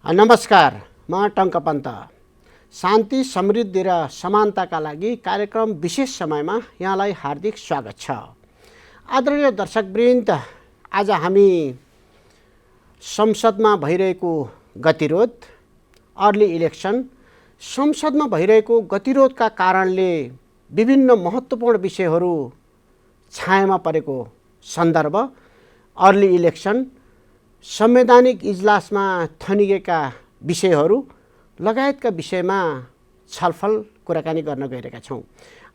नमस्कार, म टङ्क पन्त। शान्ति, समृद्धि र समानताका लागि कार्यक्रम विशेष समयमा यहाँलाई हार्दिक स्वागत छ। आदरणीय दर्शकवृन्द, आज हामी संसदमा भइरहेको गतिरोध, अर्ली इलेक्सन, संसदमा भइरहेको गतिरोधका कारणले विभिन्न महत्त्वपूर्ण विषयहरू छायामा परेको सन्दर्भ, अर्ली इलेक्सन, संवैधानिक इजलासमा थनिएका विषयहरू लगायतका विषयमा छलफल कुराकानी गर्न गइरहेका छौँ।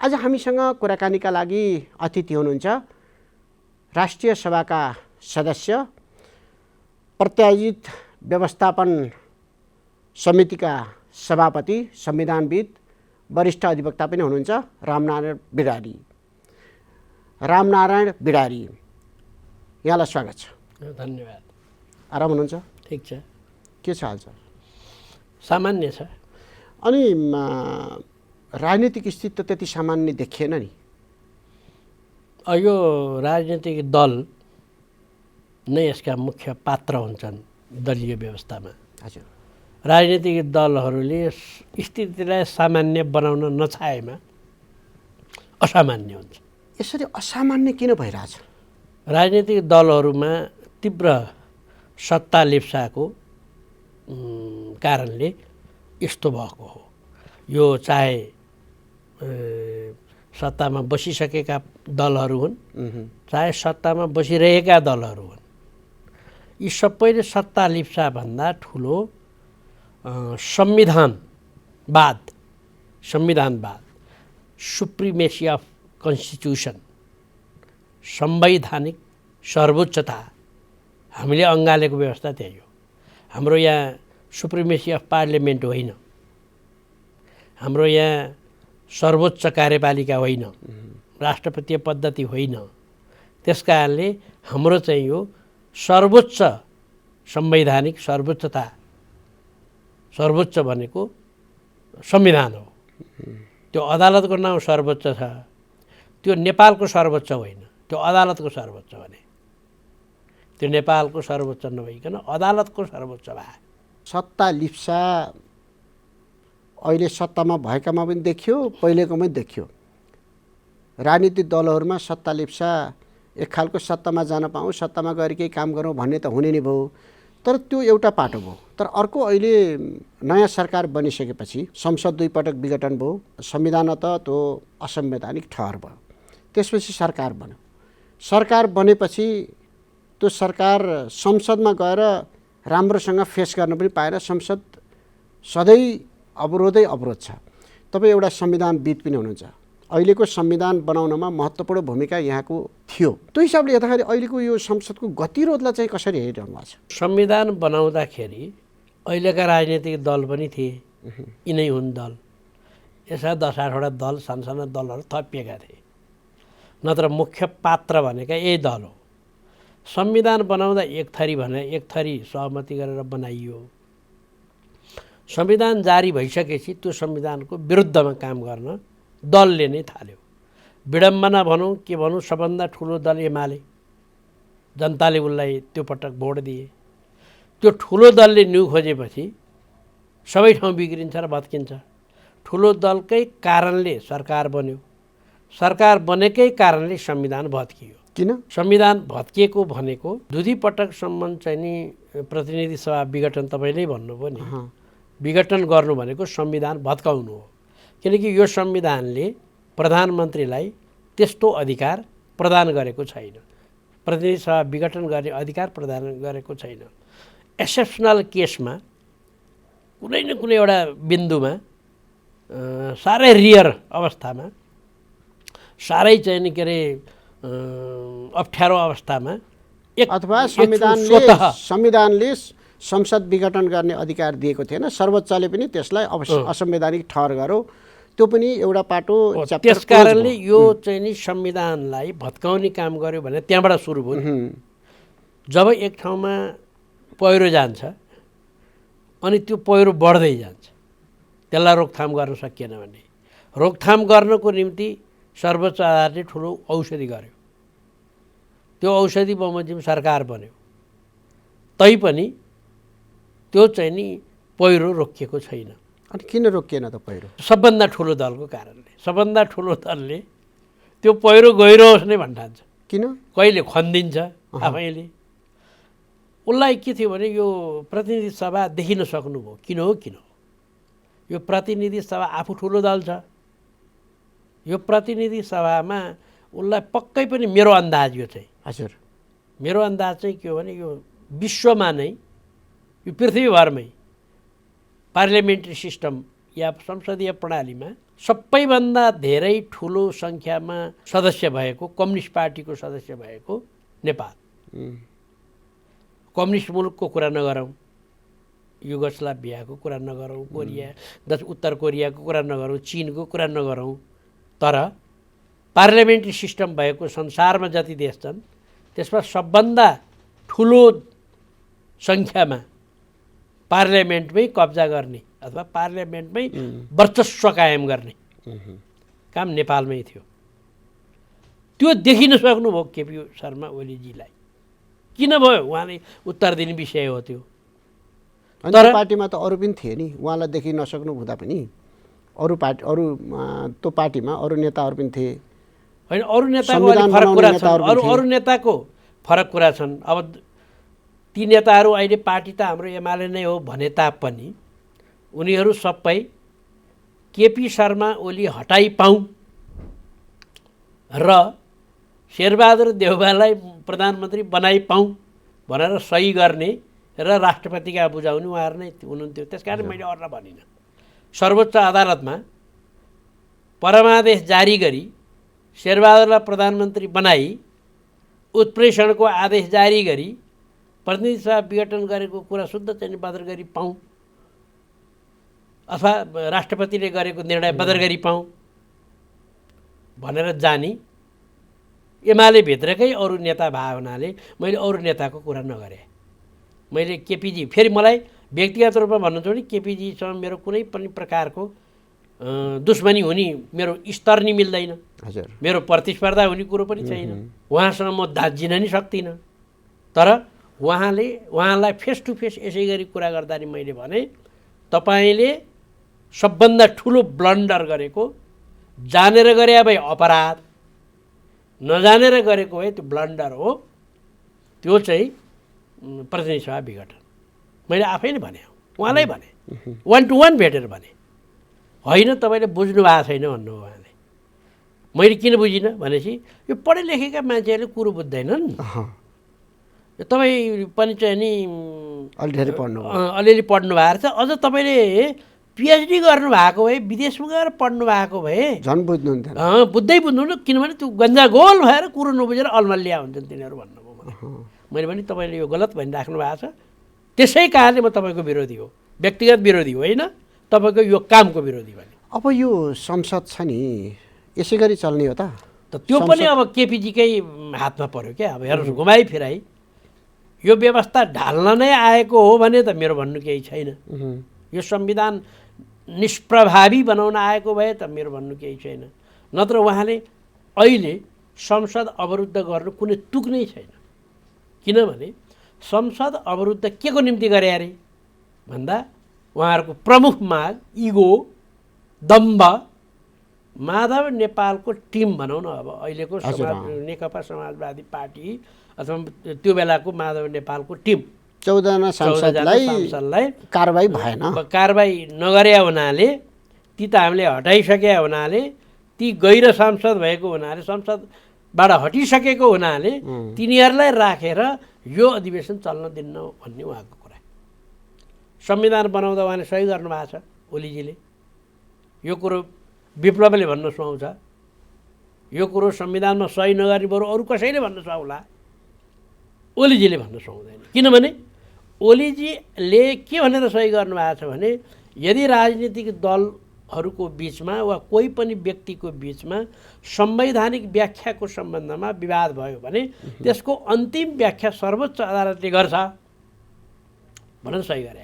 आज हामीसँग कुराकानीका लागि अतिथि हुनुहुन्छ राष्ट्रिय सभाका सदस्य, प्रत्याशित व्यवस्थापन समितिका सभापति, संविधानविद, वरिष्ठ अधिवक्ता पनि हुनुहुन्छ रामनारायण बिडारी। यहाँलाई स्वागत छ। धन्यवाद। आराम हुनुहुन्छ? ठिक छ। के छ हालचाल? सामान्य छ। अनि राजनीतिक स्थिति त त्यति सामान्य देखिएन नि। यो राजनीतिक दल नै यसका मुख्य पात्र हुन्छन् दलीय व्यवस्थामा। हजुर। राजनीतिक दलहरूले स्थितिलाई सामान्य बनाउन नचाहेमा असामान्य हुन्छ। यसरी असामान्य किन भइरहेछ? राजनीतिक दलहरूमा तीव्र सत्ता लिप्साको कारणले यस्तो भएको हो। यो चाहे सत्तामा बसिसकेका दलहरू हुन्, चाहे सत्तामा बसिरहेका दलहरू हुन्, यी सबैले सत्ता लिप्साभन्दा ठुलो संविधानवाद, सुप्रिमेसी अफ कन्स्टिट्युसन, संवैधानिक सर्वोच्चता हामीले अँगालेको व्यवस्था त्यही हो। हाम्रो यहाँ सुप्रिमेसी अफ पार्लियामेन्ट होइन, हाम्रो यहाँ सर्वोच्च कार्यपालिका होइन, राष्ट्रपतीय पद्धति होइन। त्यस कारणले हाम्रो चाहिँ यो सर्वोच्च संवैधानिक सर्वोच्चता, सर्वोच्च भनेको संविधान हो। त्यो अदालतको नाम सर्वोच्च छ, त्यो नेपालको सर्वोच्च होइन, त्यो अदालतको सर्वोच्च भने। त्यो नेपालको सर्वोच्च नभइकन अदालतको सर्वोच्च भयो। सत्ता लिप्सा अहिले सत्तामा भएकामा पनि देखियो, पहिलेकोमा पनि देखियो। राजनीतिक दलहरूमा सत्ता लिप्सा एक खालको सत्तामा जान पाऊँ, सत्तामा गएर केही काम गरौँ भन्ने त हुने नै भयो। तर त्यो एउटा पाटो भयो। तर अर्को, अहिले नयाँ सरकार बनिसकेपछि संसद 2 पटक विघटन भयो, संविधान त त्यो असंवैधानिक ठहर भयो। त्यसपछि सरकार बन्यो। सरकार बनेपछि त्यो सरकार संसदमा गएर राम्रोसँग फेस गर्न पनि पाएन। संसद सधैँ अवरोध छ। तपाईँ एउटा संविधानविद पनि हुनुहुन्छ। अहिलेको संविधान बनाउनमा महत्त्वपूर्ण भूमिका यहाँको थियो। त्यो हिसाबले हेर्दाखेरि अहिलेको यो संसदको गतिरोधलाई चाहिँ कसरी हेरिरहनु भएको छ? संविधान बनाउँदाखेरि अहिलेका राजनीतिक दल पनि थिए, यिनै हुन् दल। यसमा 10-8वटा दल, साना दलहरू थपिएका थिए। नत्र मुख्य पात्र भनेका यही दल हो। संविधान बनाउँदा एक थरी सहमति गरेर बनाइयो। संविधान जारी भइसकेपछि त्यो संविधानको विरुद्धमा काम गर्न दलले नै थाल्यो। विडम्बना भनौँ के भनौँ, सबभन्दा ठुलो दल एमाले, जनताले उसलाई त्यो पटक भोट दिए। त्यो ठुलो दलले न्यु खोजेपछि सबै ठाउँ बिग्रिन्छ र भत्किन्छ। ठुलो दलकै कारणले सरकार बन्यो। सरकार बनेकै कारणले संविधान भत्कियो। किन संविधान भत्किएको भनेको 2 पटकसम्म चाहिँ नि प्रतिनिधि सभा विघटन तपाईँले भन्नुभयो नि, विघटन गर्नु भनेको संविधान भत्काउनु हो। किनकि यो संविधानले प्रधानमन्त्रीलाई त्यस्तो अधिकार प्रदान गरेको छैन, प्रतिनिधि सभा विघटन गर्ने अधिकार प्रदान गरेको छैन। एक्सेप्सनल केसमा कुनै न कुनै एउटा बिन्दुमा, साह्रै रियर अवस्थामा, साह्रै चाहिँ नि के अरे अप्ठ्यारो अवस्थामा अथवा संविधानले संसद विघटन गर्ने अधिकार दिएको थिएन, सर्वोच्चले पनि त्यसलाई असंवैधानिक ठहर गर्यो। त्यो पनि एउटा पाटो। त्यस कारणले यो चाहिँ नि संविधानलाई भत्काउने काम गर्यो भने त्यहाँबाट सुरु भयो। जब एक ठाउँमा पहिरो जान्छ अनि त्यो पहिरो बढ्दै जान्छ, त्यसलाई रोकथाम गर्न सकिएन भने रोकथाम गर्नको निम्ति सर्वोच्च अदालतले ठुलो औषधि गर्यो। त्यो औषधि बमोजिम सरकार बन्यो। तैपनि त्यो चाहिँ नि पहिरो रोकिएको छैन। अनि किन रोकिएन त पहिरो? सबभन्दा ठुलो दलको कारणले। सबभन्दा ठुलो दलले त्यो पहिरो गइरहोस् नै भन्ठान्छ। किन? कहिले खनिदिन्छ आफैले। उसलाई के थियो भने यो प्रतिनिधि सभा देखिन सक्नुभयो। किन हो? यो प्रतिनिधि सभा आफू ठुलो दल छ। यो प्रतिनिधि सभामा उसलाई पक्कै पनि मेरो अन्दाज यो चाहिँ, हजुर, मेरो अन्दाज चाहिँ के हो भने यो विश्वमा नै, यो पृथ्वीभरमै पार्लियामेन्ट्री सिस्टम या संसदीय प्रणालीमा सबैभन्दा धेरै ठुलो सङ्ख्यामा सदस्य भएको, कम्युनिस्ट पार्टीको सदस्य भएको नेपाल। कम्युनिस्ट मुलुकको कुरा नगरौँ, युगोस्लाभियाको कुरा नगरौँ, उत्तर कोरियाको कुरा नगरौँ, चिनको कुरा नगरौँ, तर पार्लियामेन्ट्री सिस्टम भएको संसारमा जति देश छन् त्यसमा सबभन्दा ठुलो सङ्ख्यामा पार्लियामेन्टमै कब्जा गर्ने अथवा पार्लियामेन्टमै वर्चस्व कायम गर्ने काम नेपालमै थियो। त्यो देखिन सक्नुभयो केपी शर्मा ओलीजीलाई। किन भयो? उहाँले उत्तर दिने विषय हो त्यो। तर पार्टीमा त अरू पनि थिए नि, उहाँलाई देखि नसक्नु हुँदा पनि अरू पार्टी, त्यो पार्टीमा अरू नेताहरू पनि थिए। होइन, अरू नेताको फरक कुरा छन्, अरू नेताको फरक कुरा छन्। अब ती नेताहरू अहिले पार्टी त हाम्रो एमाले नै हो भने तापनि उनीहरू सबै केपी शर्मा ओली हटाइ पाऊँ र शेरबहादुर देउवालाई प्रधानमन्त्री बनाइ पाऊँ भनेर सही गर्ने र राष्ट्रपतिका बुझाउने उहाँहरू नै हुनुहुन्थ्यो। त्यसकारण मैले अरूलाई भनिनँ। सर्वोच्च अदालतमा परमादेश जारी गरी शेरबहादुरलाई प्रधानमन्त्री बनाई उत्प्रेषणको आदेश जारी गरी प्रतिनिधि सभा विघटन गरेको कुरा शुद्ध चाहिँ बदर गरी पाऊँ अथवा राष्ट्रपतिले गरेको निर्णय बदर गरी पाऊँ भनेर जानी एमाले भित्रकै अरू नेता भए हुनाले मैले अरू नेताको कुरा नगरेँ। मैले केपीजी, फेरि मलाई व्यक्तिगत रूपमा भन्नु छ भने केपीजीसँग मेरो कुनै पनि प्रकारको दुश्मनी हुने मेरो स्तर नि मिल्दैन। हजुर, मेरो प्रतिस्पर्धा हुने कुरो पनि छैन। उहाँसँग म दाँजिन नि सक्दिनँ। तर उहाँलाई फेस टु फेस यसै गरी कुरा गर्दा नि मैले भने तपाईँले सबभन्दा ठुलो ब्लन्डर गरेको, जानेर गरे भए अपराध, नजानेर गरेको भए त्यो ब्लन्डर हो, त्यो चाहिँ प्रतिनिधि सभा विघटन। मैले आफै नै भने, उहाँलाई भने, 1 to 1 भेटेर भने, होइन तपाईँले बुझ्नु भएको छैन भन्नुभयो उहाँले। मैले किन बुझिनँ भनेपछि यो पढे लेखेका मान्छेहरूले कुरो बुझ्दैनन्। तपाईँ पनि चाहिँ नि अलिअलि पढ्नु भएको छ, अझ तपाईँले पिएचडी गर्नुभएको भए, विदेशमा गएर पढ्नु भएको भए झन् बुझ्नुहुन्थ्यो। बुझ्नुहुन्न, किनभने त्यो गन्जागोल भएर कुरो नबुझेर अलमल्लिया हुन्छन् तिनीहरू भन्नुभयो। मैले भने तपाईँले यो गलत भनिराख्नु भएको छ, त्यसै कारणले म तपाईँको विरोधी हो, व्यक्तिगत विरोधी होइन, तपाईँको यो कामको विरोधी भने। अब यो संसद छ नि यसै गरी चल्ने हो त? त्यो पनि अब केपीजीकै हातमा पर्यो क्या। अब हेर्नुहोस्, घुमाइ फिराइ यो व्यवस्था ढाल्न नै आएको हो भने त मेरो भन्नु केही छैन। यो संविधान निष्प्रभावी बनाउन आएको भए त मेरो भन्नु केही छैन। नत्र उहाँले अहिले संसद अवरुद्ध गर्नु कुनै तुक नै छैन। किनभने संसद अवरुद्ध के को निम्ति गरे अरे भन्दा उहाँहरूको प्रमुख माग इगो, दम्भ, माधव नेपालको टिम भनौँ न। अब अहिलेको नेकपा समाजवादी पार्टी अथवा त्यो बेलाको माधव नेपालको टिम 14जना सांसदलाई कारबाही भएन, कारबाही नगरे हुनाले, ती त हामीले हटाइसके हुनाले, ती गैर सांसद भएको हुनाले, संसदबाट हटिसकेको हुनाले तिनीहरूलाई राखेर यो अधिवेशन चल्न दिन्न भन्ने उहाँको कुरा। संविधान बनाउँदा उहाँले सही गर्नुभएको छ ओलीजीले। यो कुरो विप्लवले भन्न सुहाउँछ। यो कुरो संविधानमा सही नगर्ने बरु अरू कसैले भन्न सुहाउला, ओलीजीले भन्न सुहाउँदैन। किनभने ओलीजीले के भनेर सही गर्नुभएको छ भने यदि राजनीतिक दलहरूको बिचमा वा कोही पनि व्यक्तिको बिचमा संवैधानिक व्याख्याको सम्बन्धमा विवाद भयो भने त्यसको अन्तिम व्याख्या सर्वोच्च अदालतले गर्छ भनेर सही गरे।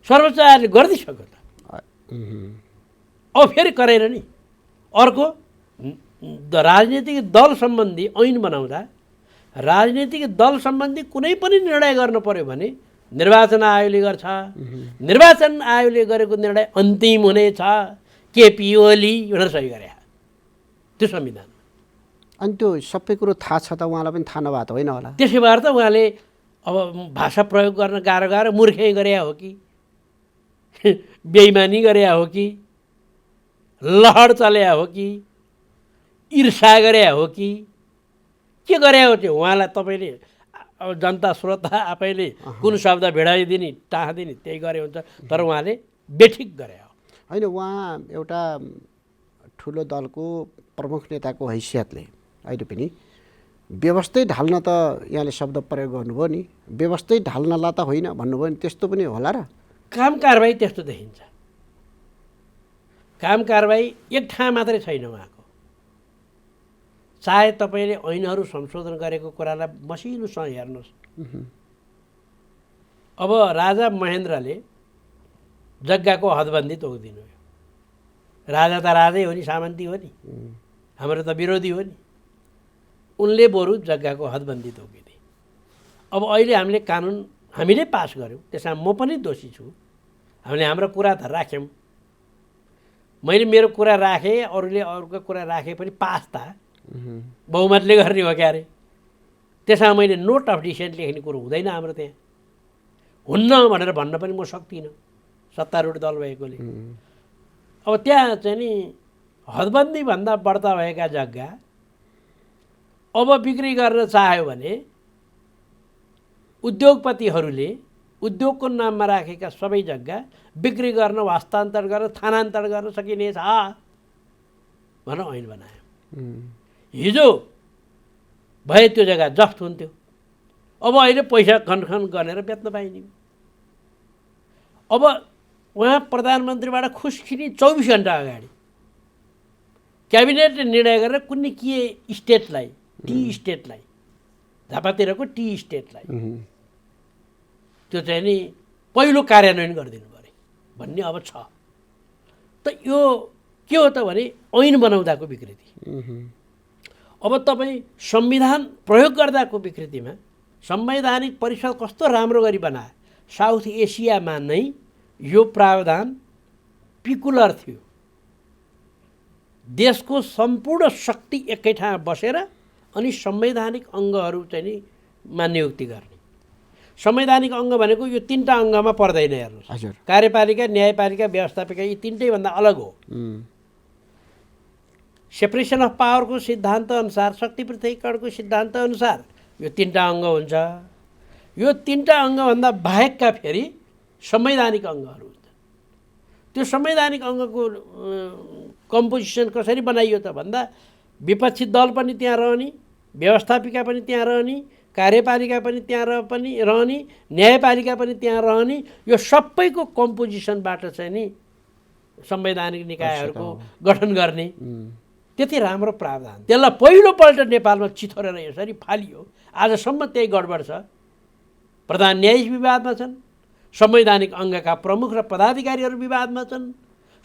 सर्वोच्च अदालतले गरिदिइसक्यो त। अब फेरि गरेर नि अर्को राजनीतिक दल सम्बन्धी ऐन बनाउँदा राजनीतिक दल सम्बन्धी कुनै पनि निर्णय गर्नु पर्यो भने निर्वाचन आयोगले गर्छ। निर्वाचन आयोगले गरेको निर्णय अन्तिम हुनेछ। केपी ओली भनेर सही गरे त्यो संविधान। अनि त्यो सबै कुरो थाहा छ त उहाँलाई पनि थाहा नभएको त होइन होला। त्यसै भएर त उहाँले अब भाषा प्रयोग गर्न गाह्रो गाह्रो मूर्खै गरे हो कि बेइमानी गरे हो कि लहर चले हो कि ईर्षा गरे हो कि के गरे हो त्यो उहाँलाई तपाईँले अब जनता श्रोता आफैले कुन शब्द भिडाइदिने टाँदिने त्यही गरे हुन्छ। तर उहाँले बेठिक गरे हो। होइन उहाँ एउटा ठुलो दलको प्रमुख नेताको हैसियतले अहिले पनि व्यवस्थै ढाल्न त यहाँले शब्द प्रयोग गर्नुभयो नि, व्यवस्थै ढाल्नलाई त होइन भन्नुभयो नि, त्यस्तो पनि होला र? काम कारबाही त्यस्तो देखिन्छ। काम कारबाही एक ठाउँ मात्रै छैन उहाँको। चाहे तपाईँले ऐनहरू संशोधन गरेको कुरालाई मसिनोसँग हेर्नुहोस्। अब राजा महेन्द्रले जग्गाको हदबन्दी तोकिदिनु भयो। राजा त राजै हो नि, सामन्ती हो नि, हाम्रो त विरोधी हो नि। उनले बरु जग्गाको हदबन्दी तोकिदिए। अब अहिले हामीले पास गऱ्यौँ, त्यसमा म पनि दोषी छु। हामीले हाम्रो कुरा त राख्यौँ। मैले मेरो कुरा राखेँ, अरूले अरूको कुरा राखे पनि पास त बहुमतले गर्ने हो क्या अरे। त्यसमा मैले नोट अफ डिसेन्ट लेख्ने कुरो हुँदैन हाम्रो त्यहाँ। हुन्न भनेर भन्न पनि म सक्दिनँ सत्तारूढ दल भएकोले। अब त्यहाँ चाहिँ नि हदबन्दीभन्दा बढ्ता भएका जग्गा अब बिक्री गर्न चाह्यो भने उद्योगपतिहरूले उद्योगको नाममा राखेका सबै जग्गा बिक्री गर्न, हस्तान्तरण गर्न, स्थानान्तरण गर्न सकिनेछ भनेर ऐन बनायो। हिजो भए त्यो जग्गा जफ्त हुन्थ्यो। अब अहिले पैसा खनखन गरेर बेच्न पाइने। अब उहाँ प्रधानमन्त्रीबाट खुस्किने 24 घन्टा अगाडि क्याबिनेटले निर्णय गरेर कुनै के स्टेटलाई, टी स्टेटलाई, झापातिरको टी स्टेटलाई त्यो चाहिँ नि पहिलो कार्यान्वयन गरिदिनु पऱ्यो भन्ने अब छ। त यो के हो त भने ऐन बनाउँदाको विकृति। अब तपाईँ संविधान प्रयोग गर्दाको विकृतिमा संवैधानिक परिषद कस्तो राम्रो गरी बनाए। साउथ एसियामा नै यो प्रावधान पिकुलर थियो। देशको सम्पूर्ण शक्ति एकै ठाउँ बसेर अनि संवैधानिक अङ्गहरू चाहिँ नि मा नियुक्ति गर्ने। संवैधानिक अङ्ग भनेको यो 3टा अङ्गमा पर्दैन हेर्नुहोस्। हजुर। कार्यपालिका, न्यायपालिका, व्यवस्थापिका यी 3टै भन्दा अलग हो। सेपरेसन अफ पावरको सिद्धान्त अनुसार, शक्ति पृथकीकरणको सिद्धान्त अनुसार यो 3टा अङ्ग हुन्छ। यो 3टा अङ्गभन्दा बाहेकका फेरि संवैधानिक अङ्गहरू हुन्छ। त्यो संवैधानिक अङ्गको कम्पोजिसन कसरी बनाइयो त भन्दा विपक्षी दल पनि त्यहाँ रहने, व्यवस्थापिका पनि त्यहाँ रहने, कार्यपालिका पनि त्यहाँ रहने, न्यायपालिका पनि त्यहाँ रहने। यो सबैको कम्पोजिसनबाट चाहिँ नि संवैधानिक निकायहरूको गठन गर्ने। त्यति राम्रो प्रावधान। त्यसलाई पहिलोपल्ट नेपालमा चिथोरेर यसरी फालियो। आजसम्म त्यही गडबड छ। प्रधान न्यायाधीश विवादमा छन्, संवैधानिक अङ्गका प्रमुख र पदाधिकारीहरू विवादमा छन्,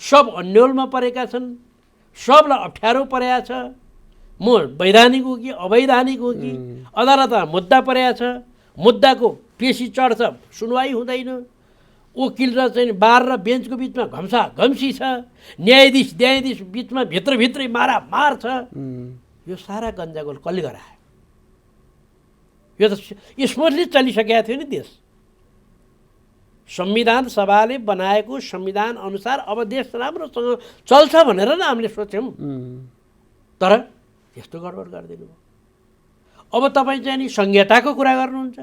सब अन्योलमा परेका छन्, सबलाई अप्ठ्यारो परेको छ। म वैधानिक हो कि अवैधानिक हो कि, अदालतमा मुद्दा परेको छ, मुद्दाको पेशी चढ्छ, सुनवाई हुँदैन, वकिल र चाहिँ बार र बेन्चको बिचमा घम्सा घम्सी छ, न्यायाधीश बिचमा भित्रभित्रै मारामार छ। यो सारा गन्जागोल कसले गरायो? यो त स्मुथली चलिसकेको थियो नि देश। संविधान सभाले बनाएको संविधान अनुसार अब देश राम्रोसँग चल्छ भनेर न हामीले सोच्यौँ। तर यस्तो गडबड गरिदिनु भयो। अब तपाईँ चाहिँ नि संहिताको कुरा गर्नुहुन्छ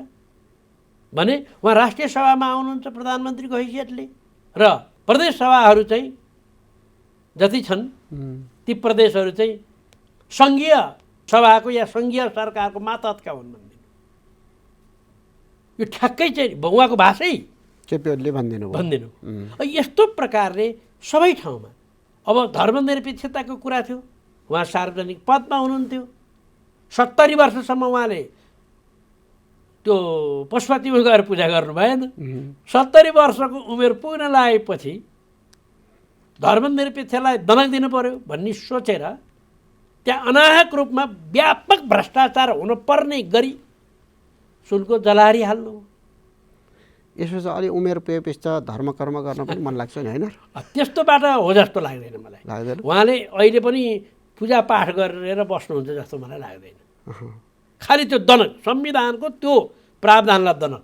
भने उहाँ राष्ट्रिय सभामा आउनुहुन्छ प्रधानमन्त्रीको हैसियतले, र प्रदेश सभाहरू चाहिँ जति छन् ती प्रदेशहरू चाहिँ सङ्घीय सभाको या सङ्घीय सरकारको मातहतका हुन् भनिदिनु। यो ठ्याक्कै चाहिँ उहाँको भाषै केपीओलीले भनिदिनु। यस्तो प्रकारले सबै ठाउँमा अब धर्मनिरपेक्षताको कुरा थियो। उहाँ सार्वजनिक पदमा हुनुहुन्थ्यो। 70 वर्षसम्म उहाँले त्यो पशुपतिमा गएर पूजा गर्नु भएन। 70 वर्षको उमेर पुग्न लागेपछि धर्मनिरपेक्षलाई दनक दिनु पर्यो भन्ने सोचेर त्यहाँ अनाहक रूपमा व्यापक भ्रष्टाचार हुन पर्ने गरी सुनको जलारी हाल्नु। यसो चाहिँ अलि उमेर पेपछि त धर्म कर्म गर्न पनि मन लाग्छ नि, होइन? त्यस्तोबाट हो जस्तो लाग्दैन मलाई। लाग्दैन? उहाँले अहिले पनि पूजापाठ गरेर बस्नुहुन्छ जस्तो मलाई लाग्दैन। खालि त्यो दनक संविधानको त्यो प्रावधानलाई दनक,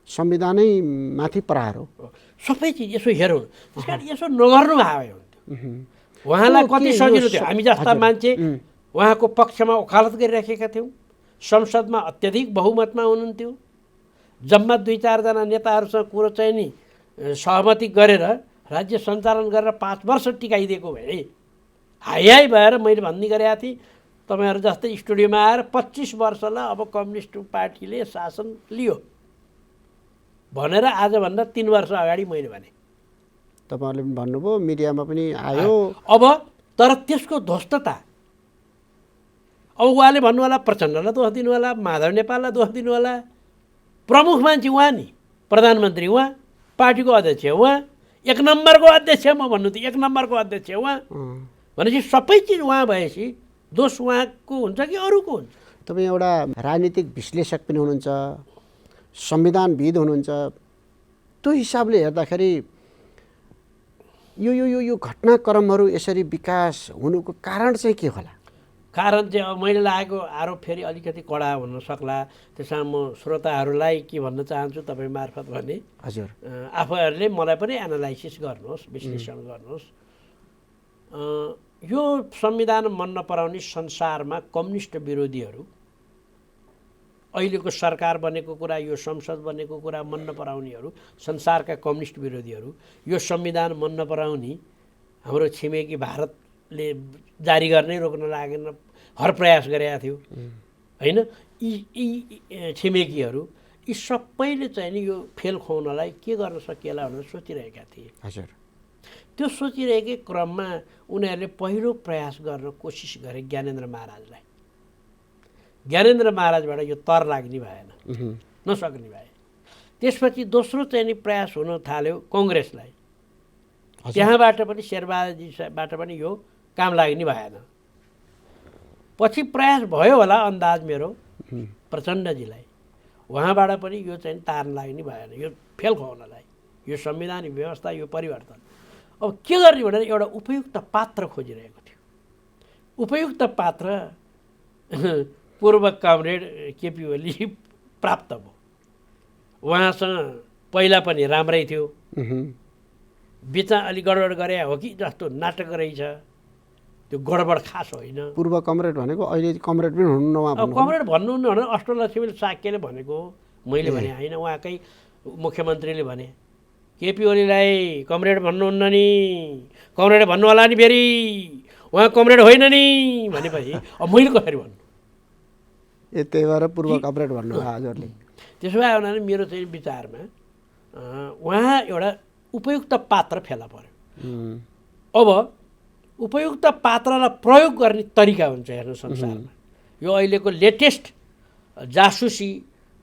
संविधानै माथि प्रहार हो। सबै चिज यसो हेरौँ। त्यस कारण यसो नगर्नु भयो हुन्थ्यो। उहाँलाई कति सजिलो थियो। हामी जस्ता मान्छे उहाँको पक्षमा वकालत गरिराखेका थियौँ। संसदमा अत्यधिक बहुमतमा हुनुहुन्थ्यो। जम्मा 2-4 जना नेताहरूसँग कुरो चाहिँ नि सहमति गरेर राज्य सञ्चालन गरेर 5 वर्ष टिकाइदिएको भए हाई भएर मैले भन्ने गरेका थिएँ, तपाईँहरू जस्तै स्टुडियोमा आएर 25 वर्षलाई अब कम्युनिस्ट पार्टीले शासन लियो भनेर आजभन्दा 3 वर्ष अगाडि मैले भने। तपाईँहरूले पनि भन्नुभयो, मिडियामा पनि आयो। अब तर त्यसको ध्वस्तता अब उहाँले भन्नु होला प्रचण्डलाई दोष दिनु होला, माधव नेपाललाई दोष दिनु होला। प्रमुख मान्छे उहाँ नि, प्रधानमन्त्री उहाँ, पार्टीको अध्यक्ष उहाँ, 1 नम्बरको अध्यक्ष म भन्नु त 1 नम्बरको अध्यक्ष उहाँ भनेपछि सबै चिज उहाँ भएपछि दोष उहाँको हुन्छ कि अरूको हुन्छ? तपाईँ एउटा राजनीतिक विश्लेषक पनि हुनुहुन्छ, संविधानविद हुनुहुन्छ। त्यो हिसाबले हेर्दाखेरि यो घटनाक्रमहरू यसरी विकास हुनुको कारण चाहिँ के होला? कारण चाहिँ अब मैले लागेको आरोप फेरि अलिकति कडा हुन सक्ला। त्यसमा म श्रोताहरूलाई के भन्न चाहन्छु तपाईँ मार्फत भने, हजुर, आफूहरूले मलाई पनि एनालाइसिस गर्नुहोस्, विश्लेषण गर्नुहोस्। यो संविधान मन नपराउने संसारमा कम्युनिस्ट विरोधीहरू, अहिलेको सरकार बनेको कुरा, यो संसद बनेको कुरा मन नपराउनेहरू, संसारका कम्युनिस्ट विरोधीहरू, यो संविधान मन नपराउने हाम्रो छिमेकी भारतले जारी गर्नै रोक्न लागेन, हर प्रयास गरेका थियो, होइन? यी छिमेकीहरू यी सबैले चाहिँ नि यो फेल खुवाउनलाई के गर्न सकिएला भनेर सोचिरहेका थिए। हजुर, त्यो सोचिरहेकै क्रममा उनीहरूले पहिलो प्रयास गर्न कोसिस गरे ज्ञानेन्द्र महाराजलाई। ज्ञानेन्द्र महाराजबाट यो तर लाग्ने भएन, नसक्ने भए। त्यसपछि दोस्रो चाहिँ नि प्रयास हुन थाल्यो कङ्ग्रेसलाई। त्यहाँबाट पनि शेरबहादुरजीबाट पनि यो काम लाग्ने भएन। पछि प्रयास भयो होला अन्दाज मेरो प्रचण्डजीलाई, उहाँबाट पनि यो चाहिँ तार्न लाग्ने भएन, यो फेल खुवाउनलाई, यो संवैधानिक व्यवस्था, यो परिवर्तन। अब के गर्ने भनेर एउटा उपयुक्त पात्र खोजिरहेको थियो। उपयुक्त पात्र पूर्व कमरेड केपी ओली प्राप्त भयो। उहाँसँग पहिला पनि राम्रै थियो, बिचमा अलि गडबड गरे हो कि जस्तो नाटक रहेछ, त्यो गडबड खास होइन। पूर्व कमरेड भनेको अहिले कमरेड पनि हुनुहुन्न उहाँ? अब कमरेड भन्नुहुन्न भने अष्टलक्ष्मी साक्यले भनेको, मैले भने होइन, उहाँकै मुख्यमन्त्रीले भने केपी ओलीलाई कमरेड भन्नुहुन्न नि, कमरेड भन्नु होला नि फेरि, उहाँ कमरेड होइन नि भनेपछि अब मैले कसरी भन्नु? त्यही भएर पूर्व कमरेड भन्नु हजुरले। त्यसो भए हुनाले मेरो चाहिँ विचारमा उहाँ एउटा उपयुक्त पात्र फेला पर्यो। अब उपयुक्त पात्रलाई प्रयोग गर्ने तरिका हुन्छ हेर्नु संसारमा। यो अहिलेको लेटेस्ट जासुसी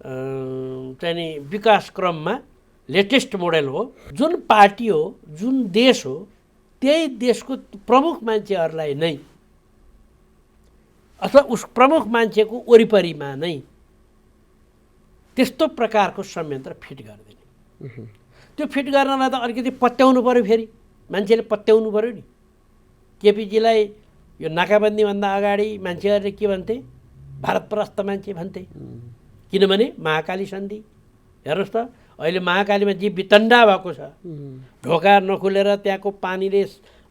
चाहिँ नि विकास क्रममा लेटेस्ट मोडल हो। जुन पार्टी हो, जुन देश हो, त्यही देशको प्रमुख मान्छेहरूलाई नै अथवा उस प्रमुख मान्छेको वरिपरिमा नै त्यस्तो प्रकारको संयन्त्र फिट गरिदिने। त्यो फिट गर्नलाई त अलिकति पत्याउनु पऱ्यो, फेरि मान्छेले पत्याउनु पऱ्यो नि। केपीजीलाई यो नाकाबन्दीभन्दा अगाडि मान्छेहरूले के भन्थे? भारतप्रस्थ मान्छे भन्थे, किनभने महाकाली सन्धि। हेर्नुहोस् त अहिले महाकालीमा जे वितण्डा भएको छ, ढोका नखुलेर त्यहाँको पानीले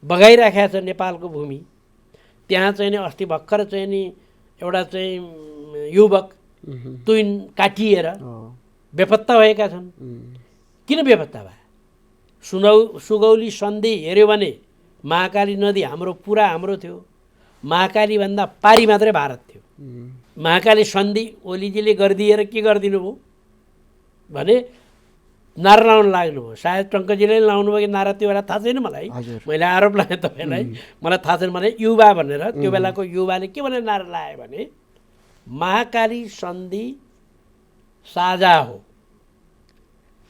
बगाइराखेको छ नेपालको भूमि। त्यहाँ चाहिँ नि अस्ति भर्खर चाहिँ नि एउटा चाहिँ युवक तुइन काटिएर बेपत्ता भएका छन्। किन बेपत्ता भए? सुगौली सन्धि हेऱ्यो भने महाकाली नदी हाम्रो पुरा हाम्रो थियो, महाकालीभन्दा पारी मात्रै भारत थियो। महाकाली सन्धि ओलीजीले गरिदिएर के गरिदिनु भयो भने नारा लाउन लाग्नुभयो। सायद टङ्कजीले लाउनु भयो कि नारा, त्यो बेला थाहा छैन मलाई, मैले आरोप लगाएँ तपाईँलाई, मलाई थाहा छैन। भने युवा भनेर त्यो बेलाको युवाले के भनेर नारा लगायो भने महाकाली सन्धि साझा हो,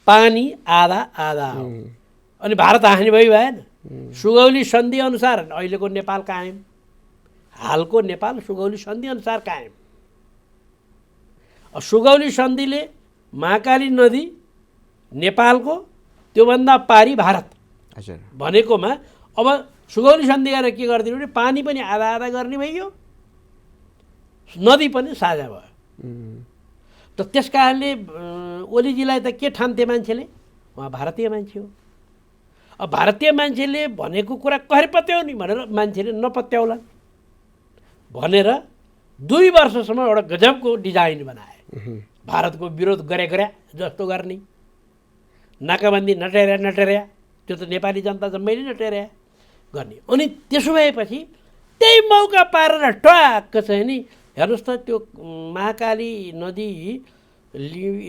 पानी आधा आधा हो, अनि भारत हानि भएन। सुगौली सन्धि अनुसार अहिलेको नेपाल कायम, हालको नेपाल सुगौली सन्धि अनुसार कायम। सुगौली सन्धिले महाकाली नदी नेपालको त्योभन्दा पारी भारत हजुर भनेकोमा अब सुगौली सन्धि गरेर के गरिदिनु भने पानी पनि आधा आधा गर्ने भइयो, नदी पनि साझा भयो। त त्यस कारणले ओलीजीलाई त के ठान्थे मान्छेले, उहाँ भारतीय मान्छे हो। अब भारतीय मान्छेले भनेको कुरा कसरी पत्याउने भनेर मान्छेले नपत्याउला भनेर 2 वर्षसम्म एउटा गजबको डिजाइन बनाए। भारतको विरोध गरे जस्तो गर्ने, नाकाबन्दी नटेर्या त्यो त नेपाली जनता जम्मैले नटेर्या गर्ने। अनि त्यसो भएपछि त्यही मौका पारेर ट्वाक्क चाहिँ नि हेर्नुहोस् त त्यो महाकाली नदी,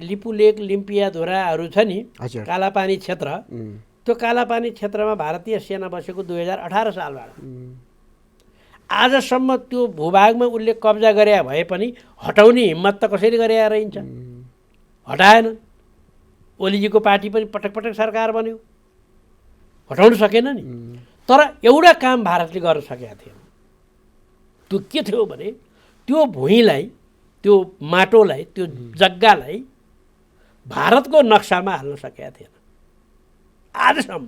लिपुलेक, लिम्पियाधुराहरू छ नि, हजुर कालापानी क्षेत्र, त्यो कालापानी क्षेत्रमा भारतीय सेना बसेको 2018 सालबाट। आजसम्म त्यो भूभागमा उसले कब्जा गरे भए पनि हटाउने हिम्मत त कसरी गरे रहन्छ, हटाएन। ओलीजीको पार्टी पनि पटक पटक सरकार बन्यो, हटाउन सकेन नि। तर एउटा काम भारतले गर्न सकेका थिएन। त्यो के थियो भने त्यो भुइँलाई, त्यो माटोलाई, त्यो जग्गालाई भारतको नक्सामा हाल्न सकेका थिएन आजसम्म।